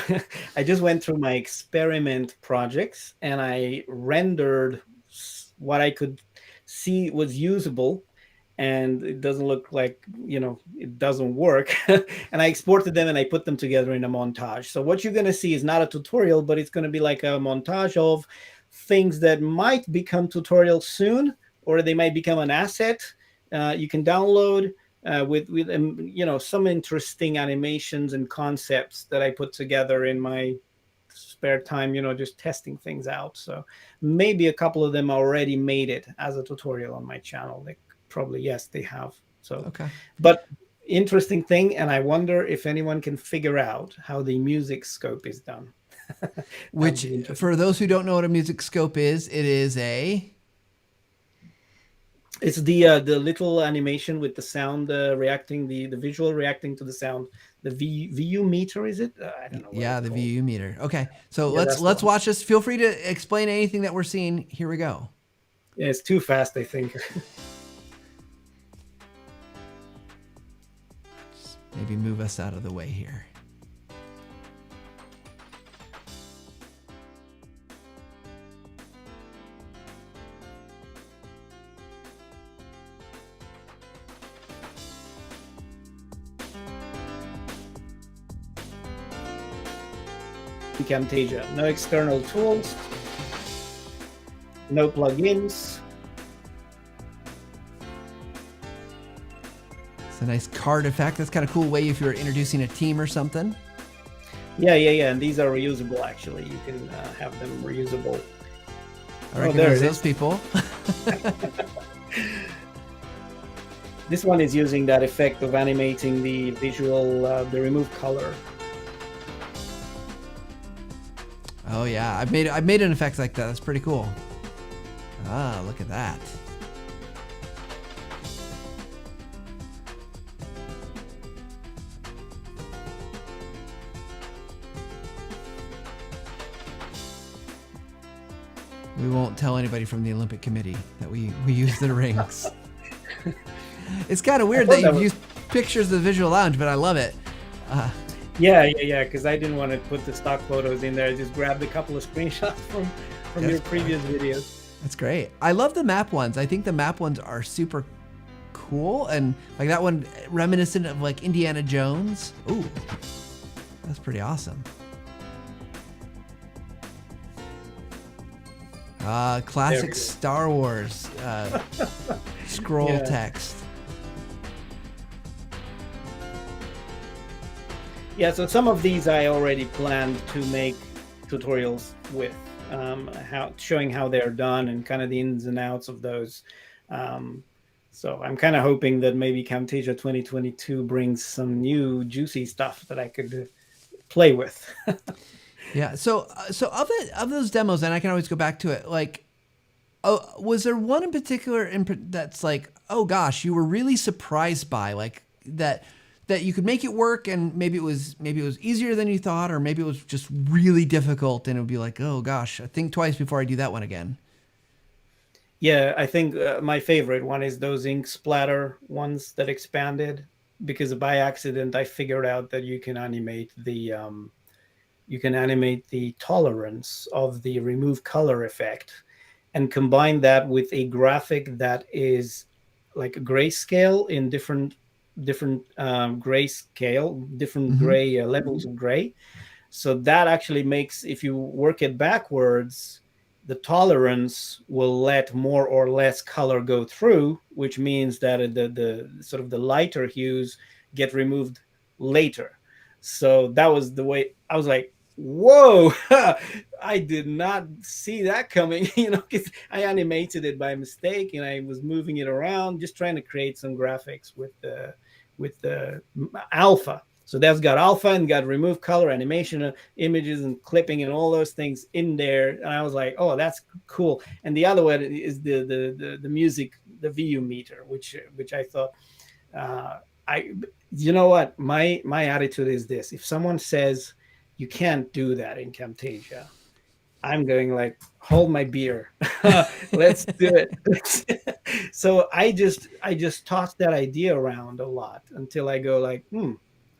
I just went through my experiment projects and I rendered what I could see was usable, and it doesn't look like, it doesn't work. And I exported them and I put them together in a montage. So what you're going to see is not a tutorial, but it's going to be like a montage of things that might become tutorials soon, or they might become an asset you can download. With some interesting animations and concepts that I put together in my spare time, just testing things out. So maybe a couple of them already made it as a tutorial on my channel. They probably, yes, they have. So okay. But interesting thing, and I wonder if anyone can figure out how the music scope is done. Which, for those who don't know what a music scope is, it is a It's the little animation with the sound reacting, the visual reacting to the sound. The VU meter, is it? I don't know what Yeah, it's the called. VU meter. Okay, so Yeah, that's the let's one. watch this. Feel free to explain anything that we're seeing. Here we go. Yeah, it's too fast, I think. Maybe move us out of the way here. Camtasia, no external tools, no plugins. It's a nice card effect. That's kind of cool way if you're introducing a team or something. Yeah, and these are reusable. Actually, you can have them reusable. I recognize those people. This one is using that effect of animating the visual, the remove color. Oh yeah, I've made an effect like that. That's pretty cool. Ah, look at that. We won't tell anybody from the Olympic Committee that we use the rings. It's kind of weird that you've used pictures of the Visual Lounge, but I love it. Yeah, because I didn't want to put the stock photos in there. I just grabbed a couple of screenshots from your previous videos. That's great. I love the map ones. I think the map ones are super cool, and like that one reminiscent of like Indiana Jones. Ooh, that's pretty awesome. Classic Star Wars scroll text. Yeah, so some of these I already planned to make tutorials with, showing how they're done and kind of the ins and outs of those. So I'm kind of hoping that maybe Camtasia 2022 brings some new juicy stuff that I could play with. Yeah. So of those demos, and I can always go back to it. Like, was there one in particular that's like, oh gosh, you were really surprised by, like that you could make it work, and maybe it was easier than you thought, or maybe it was just really difficult, and it would be like, oh gosh, I think twice before I do that one again. Yeah, I think my favorite one is those ink splatter ones that expanded, because by accident I figured out that you can animate the tolerance of the remove color effect and combine that with a graphic that is like a grayscale in different grayscale, different gray levels of gray. So that actually makes, if you work it backwards, the tolerance will let more or less color go through, which means that the sort of the lighter hues get removed later. So that was the way I was like, whoa, I did not see that coming, because I animated it by mistake and I was moving it around, just trying to create some graphics with the alpha. So that's got alpha and got remove color, animation, images and clipping and all those things in there. And I was like, oh, that's cool. And the other one is the music, the VU meter, which I thought, you know what, my attitude is this: if someone says you can't do that in Camtasia, I'm going like, hold my beer. Let's do it. So I just tossed that idea around a lot until I go like,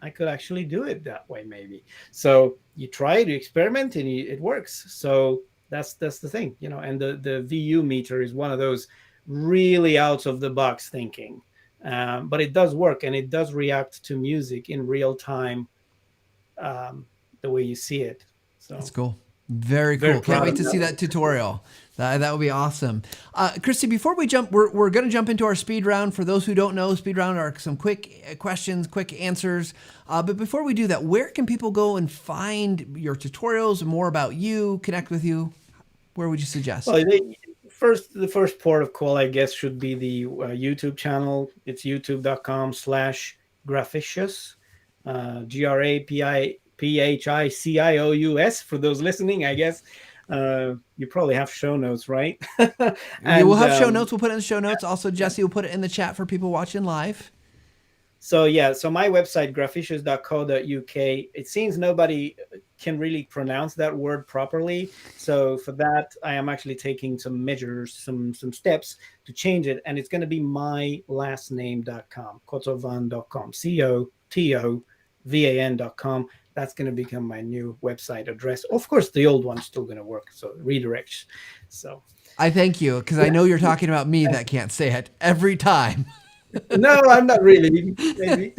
I could actually do it that way maybe. So you try to experiment and it works. So that's the thing, and the VU meter is one of those really out of the box thinking. But it does work, and it does react to music in real time, the way you see it. So that's cool. Very cool. Can't wait to see that tutorial. That would be awesome. Christy, before we jump, we're going to jump into our speed round. For those who don't know, speed round are some quick questions, quick answers. But before we do that, where can people go and find your tutorials, more about you, connect with you? Where would you suggest? Well, the first port of call, I guess, should be the YouTube channel. It's youtube.com/Graphicious, Phichious for those listening, I guess. You probably have show notes, right? We will and have show notes. We'll put it in the show notes. Also, Jesse will put it in the chat for people watching live. So yeah, so my website graphicious.co.uk. It seems nobody can really pronounce that word properly. So for that, I am actually taking some measures, some steps to change it, and it's going to be mylastname.com, kotovan.com, COTOVAN.com. That's going to become my new website address. Of course, the old one's still going to work, so redirects. So I thank you because I know you're talking about me that can't say it every time. no, I'm not really. Maybe.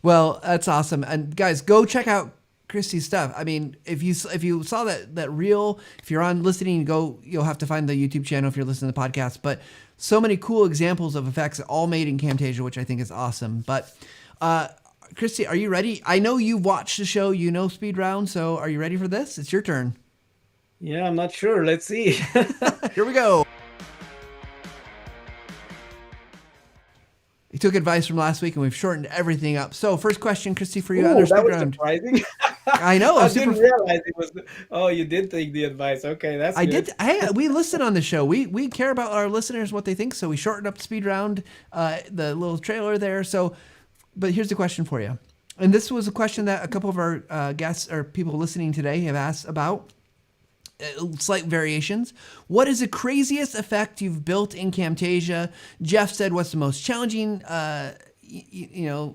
Well, that's awesome. And guys, go check out Christy's stuff. I mean, if you saw that reel, if you're on listening, you'll have to find the YouTube channel if you're listening to the podcast. But so many cool examples of effects all made in Camtasia, which I think is awesome. But Christy, are you ready? I know you've watched the show, you know Speed Round, so are you ready for this? It's your turn. Yeah, I'm not sure. Let's see. Here we go. We took advice from last week and we've shortened everything up. So first question, Christy, for you. Ooh, that was round. surprising. I know. I didn't realize it was. Oh, you did take the advice. Okay, that's. I good. did. Hey, we listen on the show. We care about our listeners, what they think. So we shortened up Speed Round, the little trailer there. So, but here's the question for you. And this was a question that a couple of our guests or people listening today have asked about. Slight variations. What is the craziest effect you've built in Camtasia? Jeff said, "What's the most challenging,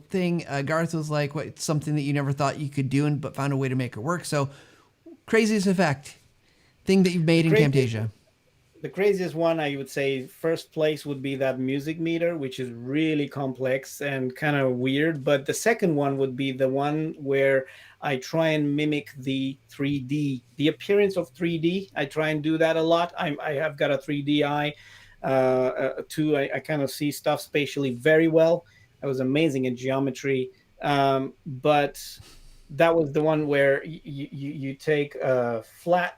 thing?" Garth was like, "What's something that you never thought you could do, but found a way to make it work?" So, craziest effect, thing that you've made in Camtasia. The craziest one, I would say, first place would be that music meter, which is really complex and kind of weird. But the second one would be the one where I try and mimic the 3D, the appearance of 3D. I try and do that a lot. I have got a 3D eye. Too, I kind of see stuff spatially very well. I was amazing in geometry. But that was the one where you take a flat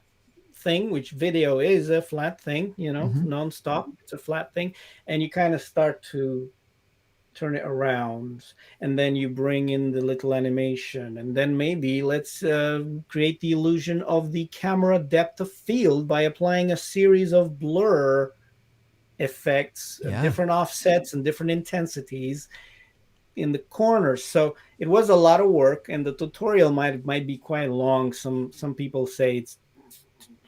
thing, which video is a flat thing, nonstop. It's a flat thing. And you kind of start to turn it around, and then you bring in the little animation, and then maybe let's create the illusion of the camera depth of field by applying a series of blur effects, different offsets and different intensities in the corners. So it was a lot of work, and the tutorial might be quite long. Some people say it's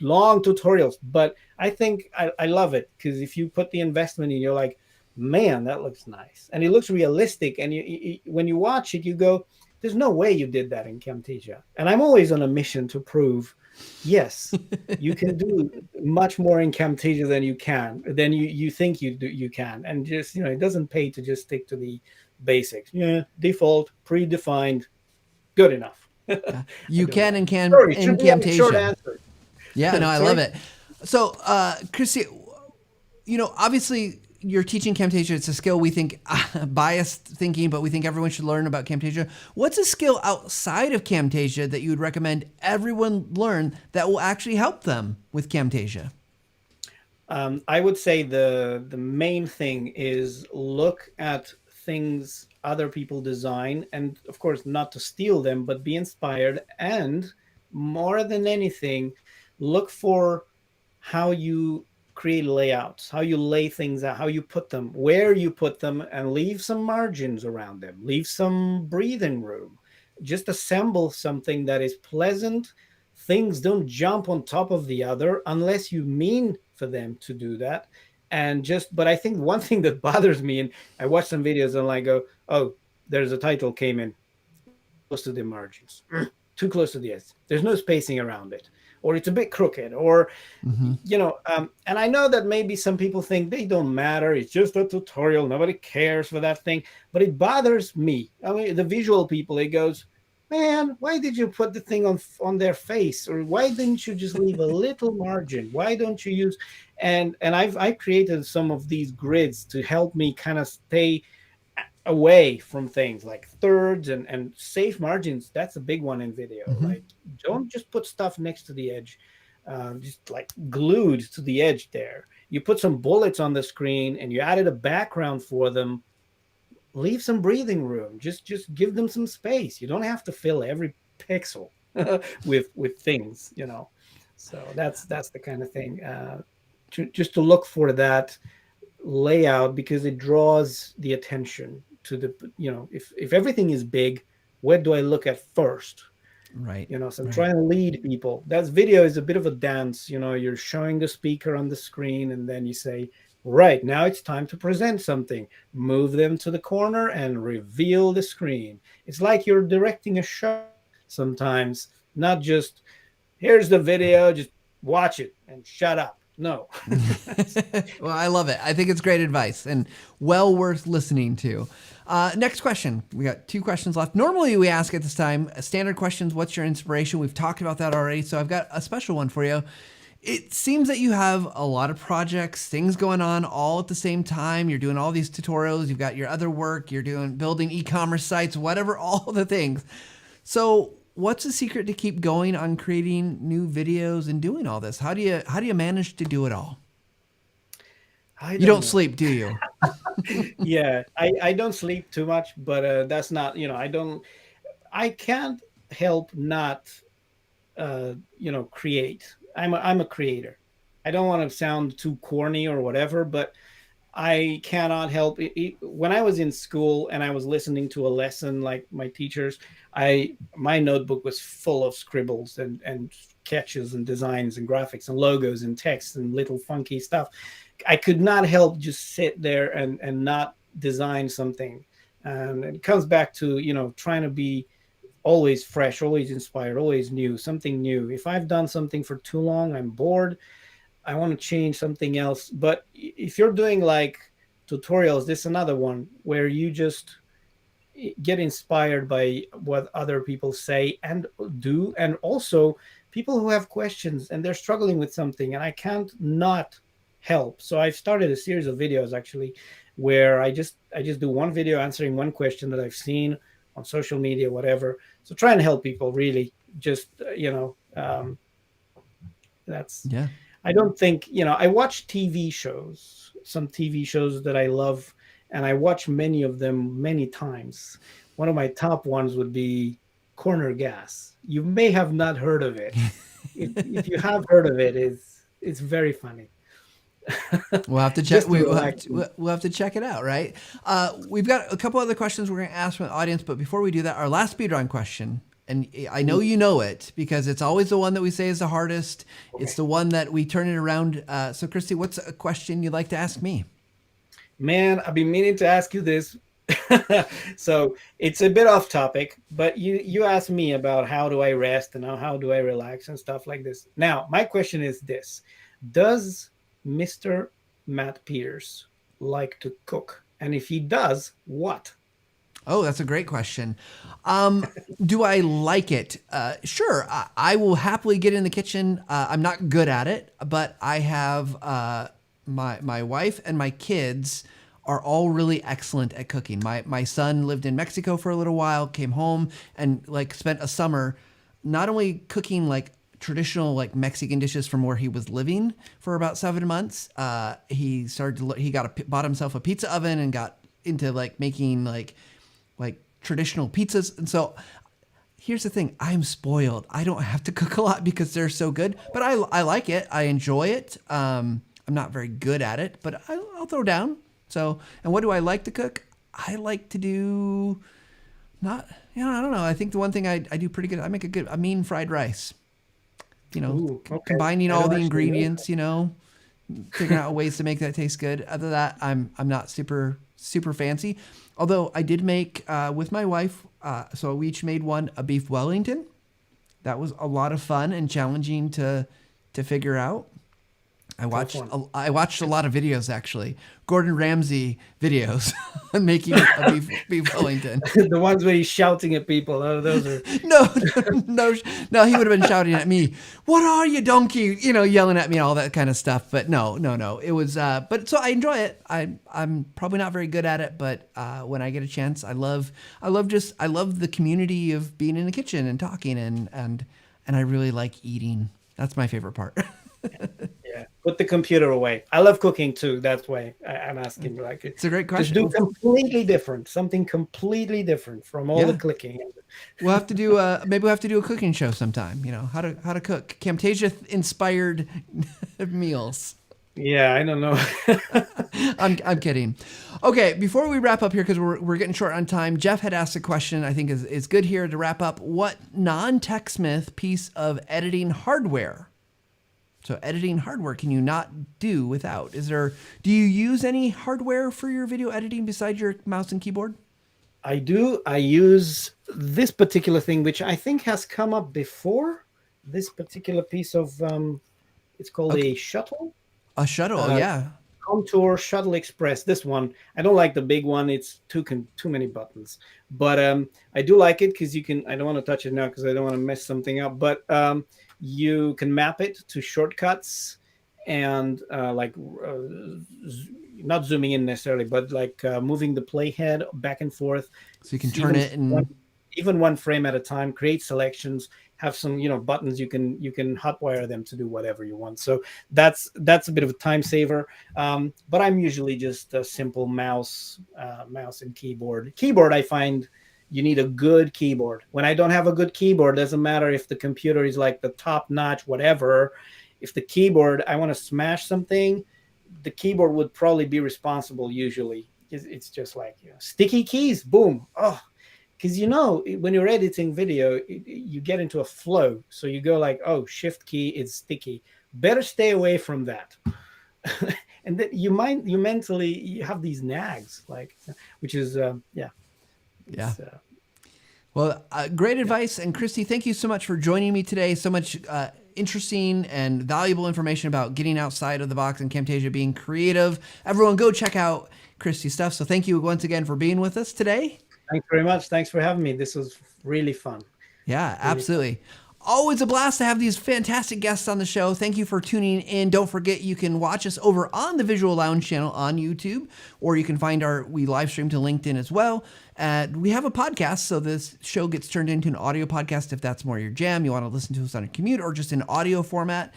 long tutorials, but I think I love it, because if you put the investment in, you're like, man, that looks nice, and it looks realistic, and you when you watch it, you go, there's no way you did that in Camtasia. And I'm always on a mission to prove, yes, you can do much more in Camtasia than you think you can. And just, it doesn't pay to just stick to the basics. Default, predefined, good enough. You can and can Sorry, in Camtasia. Short answer. Yeah, no, I love it. So, Christy, obviously you're teaching Camtasia. It's a skill we think, biased thinking, but we think everyone should learn about Camtasia. What's a skill outside of Camtasia that you would recommend everyone learn that will actually help them with Camtasia? I would say the main thing is look at things other people design, and of course not to steal them, but be inspired, and more than anything, look for how you create layouts, how you lay things out, how you put them, where you put them, and leave some margins around them, leave some breathing room. Just assemble something that is pleasant. Things don't jump on top of the other unless you mean for them to do that. But I think one thing that bothers me, and I watch some videos and I go, oh, there's a title came in close to the margins, too close to the edge. There's no spacing around it, or it's a bit crooked, or, and I know that maybe some people think they don't matter. It's just a tutorial. Nobody cares for that thing, but it bothers me. I mean, the visual people, it goes, man, why did you put the thing on their face? Or why didn't you just leave a little margin? Why don't you use, and I've created some of these grids to help me kind of stay away from things like thirds and safe margins. That's a big one in video. Like, don't just put stuff next to the edge, just like glued to the edge there. You put some bullets on the screen and you added a background for them. leave some breathing room. Just give them some space. You don't have to fill every pixel with things, you know. So that's the kind of thing. Just to look for that layout, because it draws the attention to the, you know, if everything is big, where do I look at first? Right. You know, so I'm Right. trying to lead people. That video is a bit of a dance. You know, you're showing the speaker on the screen, and then you say, right now it's time to present something. Move them to the corner and reveal the screen. It's like you're directing a show sometimes, not just here's the video, just watch it and shut up. No. Well, I love it. I think it's great advice and well worth listening to. Next question. We got 2 questions left. Normally, we ask at this time standard questions. What's your inspiration? We've talked about that already. So I've got a special one for you. It seems that you have a lot of projects, things going on all at the same time. You're doing all these tutorials. You've got your other work. You're doing building e-commerce sites, whatever, all the things. So what's the secret to keep going on creating new videos and doing all this? How do you manage to do it all? I You don't don't know. sleep, do you? Yeah, I don't sleep too much, but that's not, you know, I can't help not create. I'm a creator. I don't want to sound too corny or whatever, but I cannot help it. When I was in school and I was listening to a lesson, like my teachers, my notebook was full of scribbles and sketches and designs and graphics and logos and text and little funky stuff. I could not help just sit there and not design something. And it comes back to, you know, trying to be always fresh, always inspired, always new, something new. If I've done something for too long, I'm bored. I want to change something else. But if you're doing like tutorials, this is another one where you just get inspired by what other people say and do, and also people who have questions and they're struggling with something, and I can't not help. So I've started a series of videos actually where I just do one video answering one question that I've seen on social media, whatever. So try and help people really. Just that's Yeah. I don't think, you know, I watch TV shows, some TV shows that I love, and I watch many of them many times. One of my top ones would be Corner Gas. You may have not heard of it. If you have heard of it, it's very funny. We'll have to check. Just to relax. We'll have to check it out, right? We've got a couple other questions we're going to ask from the audience, but before we do that, our last speedrun question, and I know you know it because it's always the one that we say is the hardest. It's Okay. the one that we turn it around. So, Christy, what's a question you'd like to ask me? Man, I've been meaning to ask you this. So it's a bit off topic, but you asked me about how do I rest and how do I relax and stuff like this. Now, my question is this: does Mr. Matt Peters like to cook? And if he does, what? Oh, that's a great question. Do I like it? Sure. I will happily get in the kitchen. I'm not good at it, but I have my wife and my kids are all really excellent at cooking. My son lived in Mexico for a little while, came home and like spent a summer not only cooking like traditional like Mexican dishes from where he was living for about 7 months. He started to bought himself a pizza oven and got into like making like traditional pizzas. And so here's the thing, I'm spoiled. I don't have to cook a lot because they're so good, but I like it. I enjoy it. I'm not very good at it, but I'll throw down. So, and what do I like to cook? I like to do not, I don't know. I think the one thing I do pretty good, I make a mean fried rice. Ooh, okay. Combining I all don't the actually know. ingredients, figuring out ways to make that taste good. Other than that, I'm not super fancy. Although I did make with my wife, so we each made a beef Wellington. That was a lot of fun and challenging to figure out. Tough one. I watched a lot of videos actually, Gordon Ramsay videos on making a beef Wellington. The ones where he's shouting at people. Oh, those are No, no, he would have been shouting at me, "What are you, donkey?" Yelling at me, all that kind of stuff. But no. It was, but so I enjoy it. I'm probably not very good at it, but when I get a chance, I love the community of being in the kitchen and talking and I really like eating. That's my favorite part. yeah. put the computer away. I love cooking too. That's why I'm asking. Like, It's a great just question. do completely different, something completely different from all the clicking. We'll have to do maybe we'll have to do a cooking show sometime. You know how to cook Camtasia inspired meals. Yeah, I don't know. I'm kidding. Okay, before we wrap up here, because we're getting short on time, Jeff had asked a question I think is good here to wrap up. What non-TechSmith piece of editing hardware? So editing hardware can you not do without? Do you use any hardware for your video editing besides your mouse and keyboard? I do. I use this particular thing, which I think has come up before. This particular piece of, it's called a shuttle. A shuttle, yeah. Contour Shuttle Express. This one, I don't like the big one. It's too many buttons. But I do like it because you can. I don't want to touch it now because I don't want to mess something up. But you can map it to shortcuts and not zooming in necessarily, but like moving the playhead back and forth. So you can turn it and even one frame at a time. Create selections. Have some buttons you can hotwire them to do whatever you want. So that's a bit of a time saver. But I'm usually just a simple mouse and keyboard. Keyboard, I find you need a good keyboard. When I don't have a good keyboard, doesn't matter if the computer is like the top notch, whatever. If the keyboard, I want to smash something, the keyboard would probably be responsible usually. It's just like sticky keys, boom. Oh. Because when you're editing video, you get into a flow. So you go like, oh, shift key is sticky. Better stay away from that. And then you mentally have these nags, like, which is yeah. Well, great advice. And Christy, thank you so much for joining me today. So much interesting and valuable information about getting outside of the box and Camtasia being creative. Everyone go check out Christy's stuff. So thank you once again for being with us today. Thanks very much. Thanks for having me. This was really fun. Yeah, absolutely. Always a blast to have these fantastic guests on the show. Thank you for tuning in. Don't forget you can watch us over on the Visual Lounge channel on YouTube, or you can find we live stream to LinkedIn as well. We have a podcast, so this show gets turned into an audio podcast if that's more your jam. You want to listen to us on a commute or just in audio format,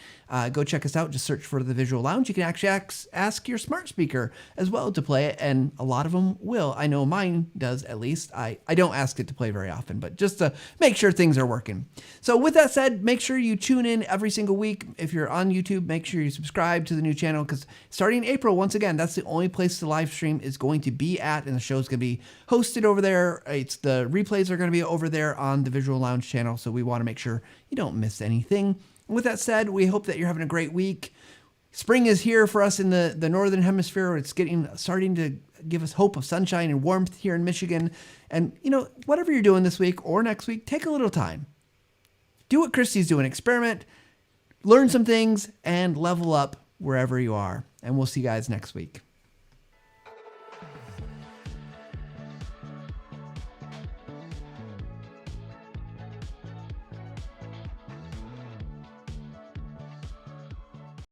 go check us out. Just search for the Visual Lounge. You can actually ask your smart speaker as well to play it, and a lot of them will. I know mine does, at least. I don't ask it to play very often, but just to make sure things are working. So with that said, make sure you tune in every single week. If you're on YouTube, make sure you subscribe to the new channel, because starting April, once again, that's the only place the live stream is going to be at, and the show is going to be hosted over there. The replays are going to be over there on the Visual Lounge channel, so we want to make sure you don't miss anything. With that said, we hope that you're having a great week. Spring is here for us in the Northern Hemisphere. It's starting to give us hope of sunshine and warmth here in Michigan. And, whatever you're doing this week or next week, take a little time. Do what Christy's doing. Experiment, learn some things, and level up wherever you are. And we'll see you guys next week.